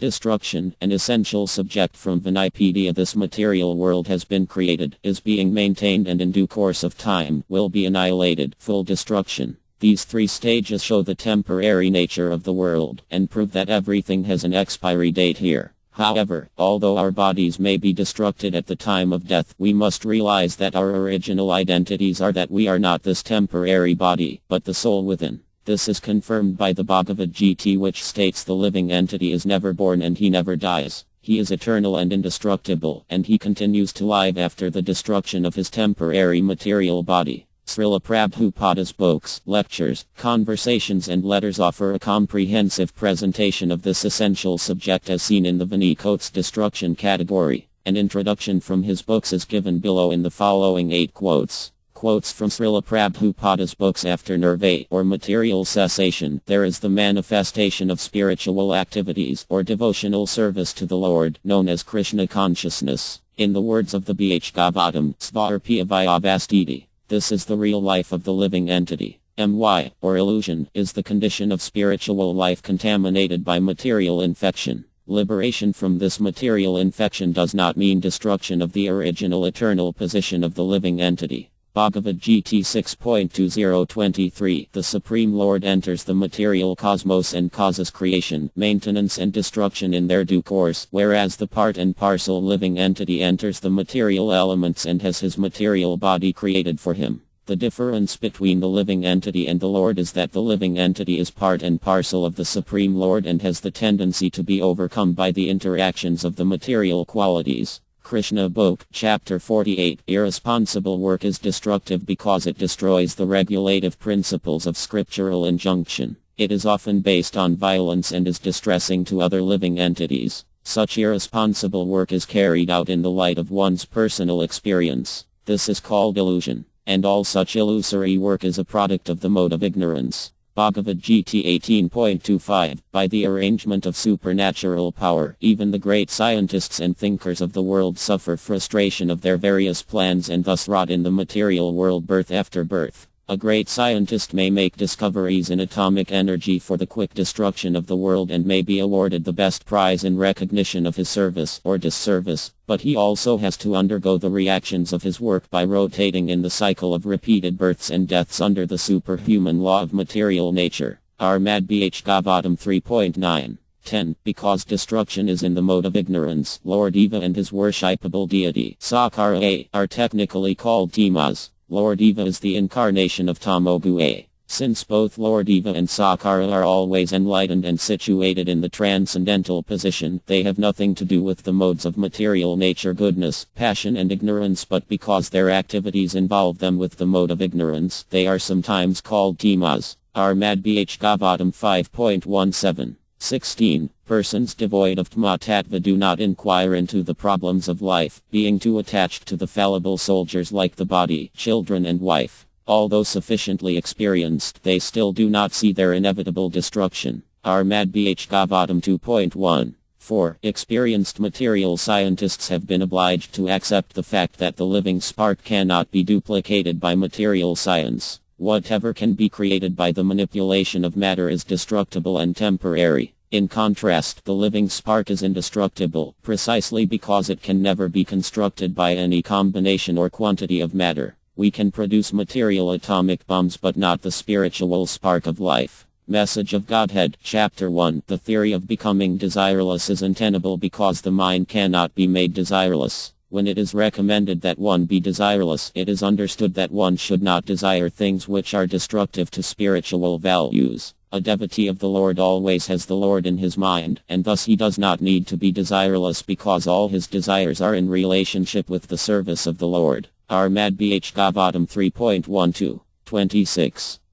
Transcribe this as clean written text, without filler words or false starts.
Destruction, an essential subject from Vinipedia. This material world has been created, is being maintained, and in due course of time will be annihilated. Full destruction. These three stages show the temporary nature of the world, and prove that everything has an expiry date here. However, although our bodies may be destructed at the time of death, we must realize that our original identities are that we are not this temporary body, but the soul within. This is confirmed by the Bhagavad Gita, which states the living entity is never born and he never dies. He is eternal and indestructible, and he continues to live after the destruction of his temporary material body. Srila Prabhupada's books, lectures, conversations and letters offer a comprehensive presentation of this essential subject as seen in the Vinikote's destruction category. An introduction from his books is given below in the following 8 quotes. Quotes from Srila Prabhupada's books. After nirvana, or material cessation, there is the manifestation of spiritual activities, or devotional service to the Lord, known as Krishna consciousness. In the words of the Bhagavatam, Svarpya Vyavastiti. This is the real life of the living entity. My, or illusion, is the condition of spiritual life contaminated by material infection. Liberation from this material infection does not mean destruction of the original eternal position of the living entity. Bhagavad Gita 6.2023. The Supreme Lord enters the material cosmos and causes creation, maintenance and destruction in their due course, whereas the part and parcel living entity enters the material elements and has his material body created for him. The difference between the living entity and the Lord is that the living entity is part and parcel of the Supreme Lord and has the tendency to be overcome by the interactions of the material qualities. Krishna Book, Chapter 48. Irresponsible work is destructive because it destroys the regulative principles of scriptural injunction. It is often based on violence and is distressing to other living entities. Such irresponsible work is carried out in the light of one's personal experience. This is called illusion, and all such illusory work is a product of the mode of ignorance. Bhagavad Gita 18.25. By the arrangement of supernatural power, even the great scientists and thinkers of the world suffer frustration of their various plans and thus rot in the material world birth after birth. A great scientist may make discoveries in atomic energy for the quick destruction of the world and may be awarded the best prize in recognition of his service or disservice, but he also has to undergo the reactions of his work by rotating in the cycle of repeated births and deaths under the superhuman law of material nature. Armad Bhagavatam 3.9. 10. Because destruction is in the mode of ignorance, Lord Eva and his worshipable deity, Sakara, are technically called Tamas. Lord Eva is the incarnation of Tamogu. Since both Lord Eva and Sakara are always enlightened and situated in the transcendental position, they have nothing to do with the modes of material nature, goodness, passion and ignorance, but because their activities involve them with the mode of ignorance, they are sometimes called Tamas. Armad Bhagavatam 5.17. 16. Persons devoid of Tma-tattva do not inquire into the problems of life, being too attached to the fallible soldiers like the body, children and wife. Although sufficiently experienced, they still do not see their inevitable destruction. Armad Bhagavatam 2.1. 4. Experienced material scientists have been obliged to accept the fact that the living spark cannot be duplicated by material science. Whatever can be created by the manipulation of matter is destructible and temporary. In contrast, the living spark is indestructible, precisely because it can never be constructed by any combination or quantity of matter. We can produce material atomic bombs but not the spiritual spark of life. Message of Godhead, Chapter 1. The theory of becoming desireless is untenable because the mind cannot be made desireless. When it is recommended that one be desireless, it is understood that one should not desire things which are destructive to spiritual values. A devotee of the Lord always has the Lord in his mind, and thus he does not need to be desireless because all his desires are in relationship with the service of the Lord. Armad Bhagavatam 3.12. 26.